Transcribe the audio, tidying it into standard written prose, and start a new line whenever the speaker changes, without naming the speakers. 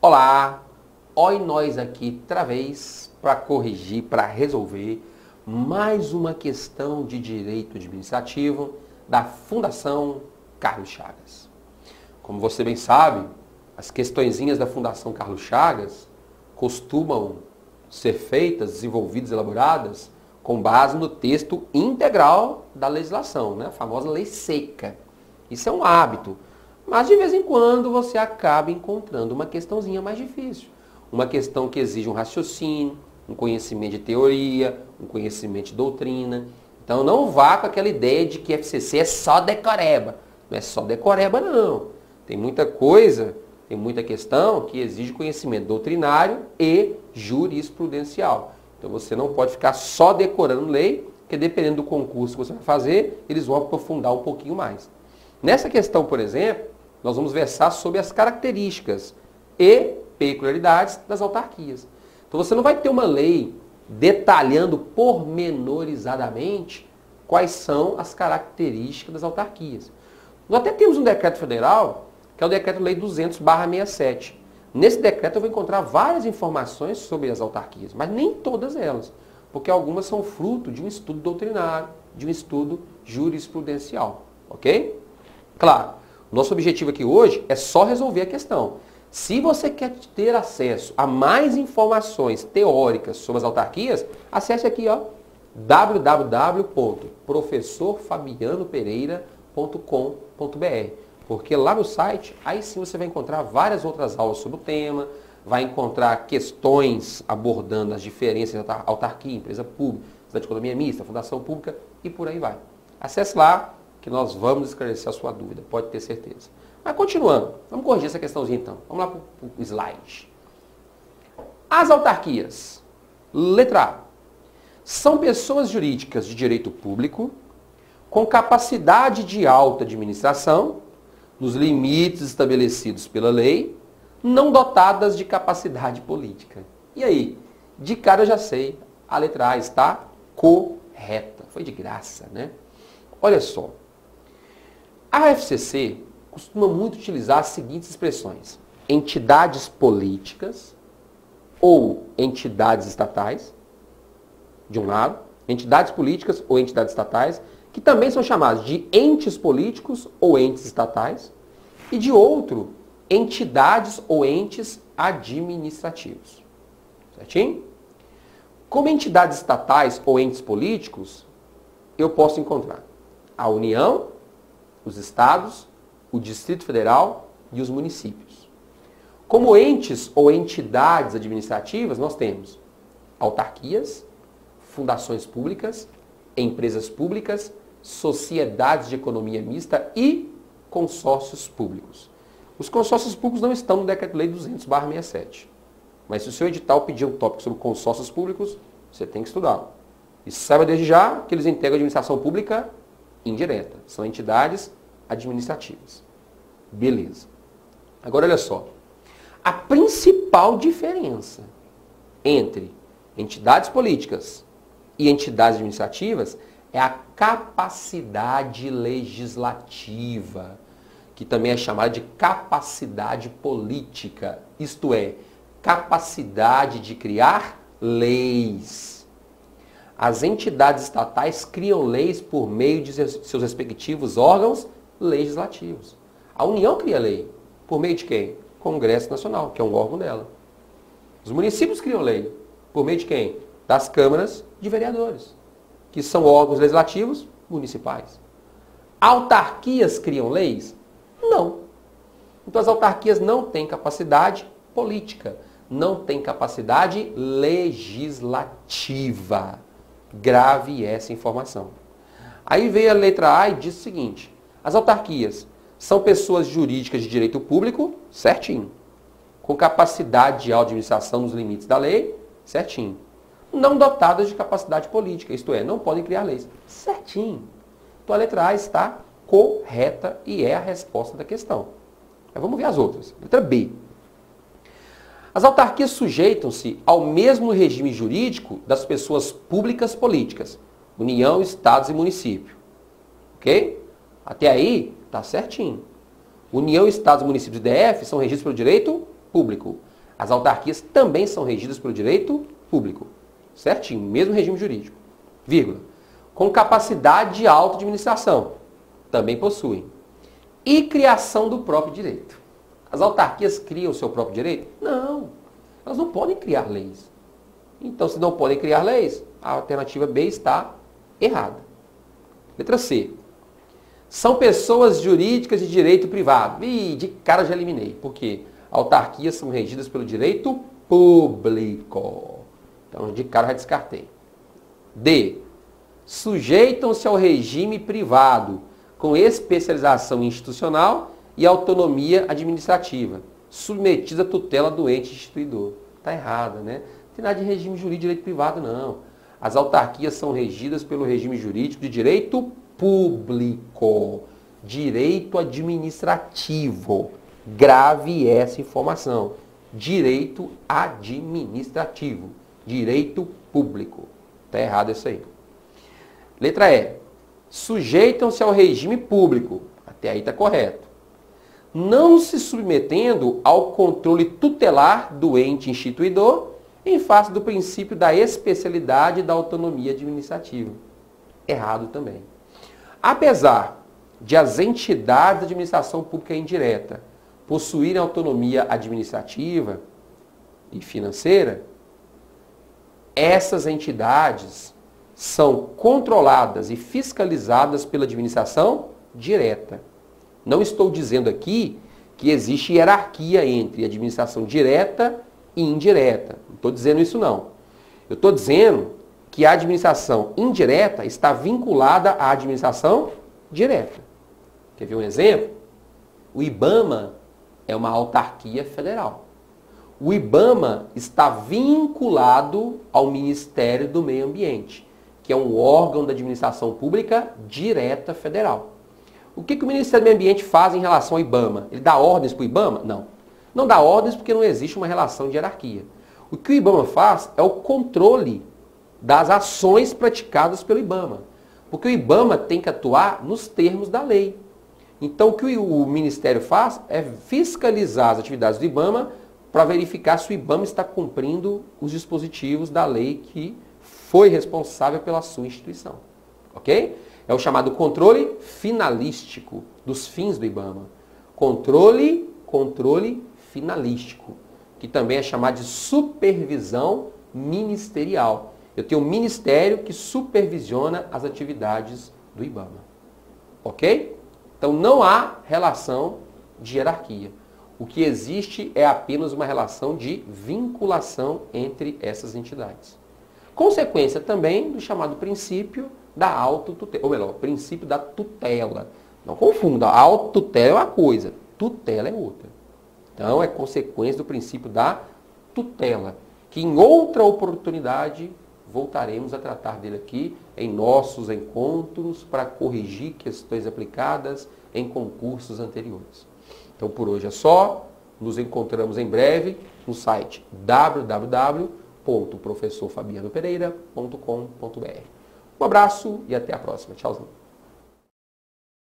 Olá, olha nós aqui outra vez para corrigir, para resolver mais uma questão de direito administrativo da Fundação Carlos Chagas. Como você bem sabe, as questõezinhas da Fundação Carlos Chagas costumam ser feitas, desenvolvidas, elaboradas com base no texto integral da legislação, né? A famosa lei seca. Isso é um hábito. Mas de vez em quando você acaba encontrando uma questãozinha mais difícil. Uma questão que exige um raciocínio, um conhecimento de teoria, um conhecimento de doutrina. Então não vá com aquela ideia de que FCC é só decoreba. Não é só decoreba não. Tem muita coisa, tem muita questão que exige conhecimento doutrinário e jurisprudencial. Então você não pode ficar só decorando lei, porque dependendo do concurso que você vai fazer, eles vão aprofundar um pouquinho mais. Nessa questão, por exemplo, nós vamos versar sobre as características e peculiaridades das autarquias. Então você não vai ter uma lei detalhando pormenorizadamente quais são as características das autarquias. Nós até temos um decreto federal, que é o Decreto-Lei 200/67. Nesse decreto eu vou encontrar várias informações sobre as autarquias, mas nem todas elas, porque algumas são fruto de um estudo doutrinário, de um estudo jurisprudencial, ok? Claro, nosso objetivo aqui hoje é só resolver a questão. Se você quer ter acesso a mais informações teóricas sobre as autarquias, acesse aqui, ó, www.professorfabianopereira.com.br, porque lá no site, aí sim você vai encontrar várias outras aulas sobre o tema, vai encontrar questões abordando as diferenças entre autarquia, empresa pública, cidade de economia mista, fundação pública e por aí vai. Acesse lá que nós vamos esclarecer a sua dúvida, pode ter certeza. Mas continuando, vamos corrigir essa questãozinha então. Vamos lá para o slide. As autarquias, letra A, são pessoas jurídicas de direito público com capacidade de alta administração, nos limites estabelecidos pela lei, não dotadas de capacidade política. E aí? De cara eu já sei, a letra A está correta. Foi de graça, né? Olha só. A FCC costuma muito utilizar as seguintes expressões: entidades políticas ou entidades estatais, de um lado, entidades políticas ou entidades estatais, que também são chamadas de entes políticos ou entes estatais, e de outro, entidades ou entes administrativos. Certinho? Como entidades estatais ou entes políticos, eu posso encontrar a União, os estados, o Distrito Federal e os municípios. Como entes ou entidades administrativas, nós temos autarquias, fundações públicas, empresas públicas, sociedades de economia mista e consórcios públicos. Os consórcios públicos não estão no Decreto-Lei 200/67. Mas se o seu edital pedir um tópico sobre consórcios públicos, você tem que estudá-lo. E saiba desde já que eles integram a administração pública indireta. São entidades administrativas. Beleza. Agora olha só. A principal diferença entre entidades políticas e entidades administrativas é a capacidade legislativa, que também é chamada de capacidade política, isto é, capacidade de criar leis. As entidades estatais criam leis por meio de seus respectivos órgãos legislativos. A União cria lei. Por meio de quem? Congresso Nacional, que é um órgão dela. Os municípios criam lei. Por meio de quem? Das câmaras de vereadores, que são órgãos legislativos municipais. Autarquias criam leis? Não. Então as autarquias não têm capacidade política, não têm capacidade legislativa. Grave essa informação. Aí veio a letra A e diz o seguinte: as autarquias são pessoas jurídicas de direito público, certinho, com capacidade de administração nos limites da lei, certinho, não dotadas de capacidade política, isto é, não podem criar leis, certinho. Então a letra A está correta e é a resposta da questão. Mas vamos ver as outras. Letra B. As autarquias sujeitam-se ao mesmo regime jurídico das pessoas públicas políticas, União, Estados e Município. Ok? Até aí, está certinho. União, Estados, Municípios e DF são regidos pelo direito público. As autarquias também são regidas pelo direito público. Certinho, mesmo regime jurídico. Vírgula. Com capacidade de auto-administração. Também possuem. E criação do próprio direito. As autarquias criam o seu próprio direito? Não. Elas não podem criar leis. Então, se não podem criar leis, a alternativa B está errada. Letra C. São pessoas jurídicas de direito privado. Ih, de cara já eliminei. Por quê? Autarquias são regidas pelo direito público. Então, de cara já descartei. D. Sujeitam-se ao regime privado, com especialização institucional e autonomia administrativa, submetida à tutela do ente instituidor. Está errada, né? Não tem nada de regime jurídico de direito privado, não. As autarquias são regidas pelo regime jurídico de direito público, direito administrativo. Grave essa informação. Direito administrativo, direito público. Está errado isso aí. Letra E. Sujeitam-se ao regime público. Até aí está correto. Não se submetendo ao controle tutelar do ente instituidor em face do princípio da especialidade e da autonomia administrativa. Errado também. Apesar de as entidades de administração pública indireta possuírem autonomia administrativa e financeira, essas entidades são controladas e fiscalizadas pela administração direta. Não estou dizendo aqui que existe hierarquia entre administração direta e indireta. Não estou dizendo isso não. Eu estou dizendo que a administração indireta está vinculada à administração direta. Quer ver um exemplo? O IBAMA é uma autarquia federal. O IBAMA está vinculado ao Ministério do Meio Ambiente, que é um órgão da administração pública direta federal. O que o Ministério do Meio Ambiente faz em relação ao IBAMA? Ele dá ordens para o IBAMA? Não. Não dá ordens porque não existe uma relação de hierarquia. O que o IBAMA faz é o controle das ações praticadas pelo IBAMA. Porque o IBAMA tem que atuar nos termos da lei. Então o que o Ministério faz é fiscalizar as atividades do IBAMA para verificar se o IBAMA está cumprindo os dispositivos da lei que foi responsável pela sua instituição. Ok? É o chamado controle finalístico dos fins do IBAMA. Controle finalístico, que também é chamado de supervisão ministerial. Eu tenho um ministério que supervisiona as atividades do IBAMA. Ok? Então não há relação de hierarquia. O que existe é apenas uma relação de vinculação entre essas entidades. Consequência também do chamado princípio da autotutela, ou melhor, princípio da tutela. Não confunda, a autotutela é uma coisa, tutela é outra. Então é consequência do princípio da tutela, que em outra oportunidade voltaremos a tratar dele aqui em nossos encontros para corrigir questões aplicadas em concursos anteriores. Então por hoje é só, nos encontramos em breve no site www.professorfabianopereira.com.br. Um abraço e até a próxima. Tchauzinho.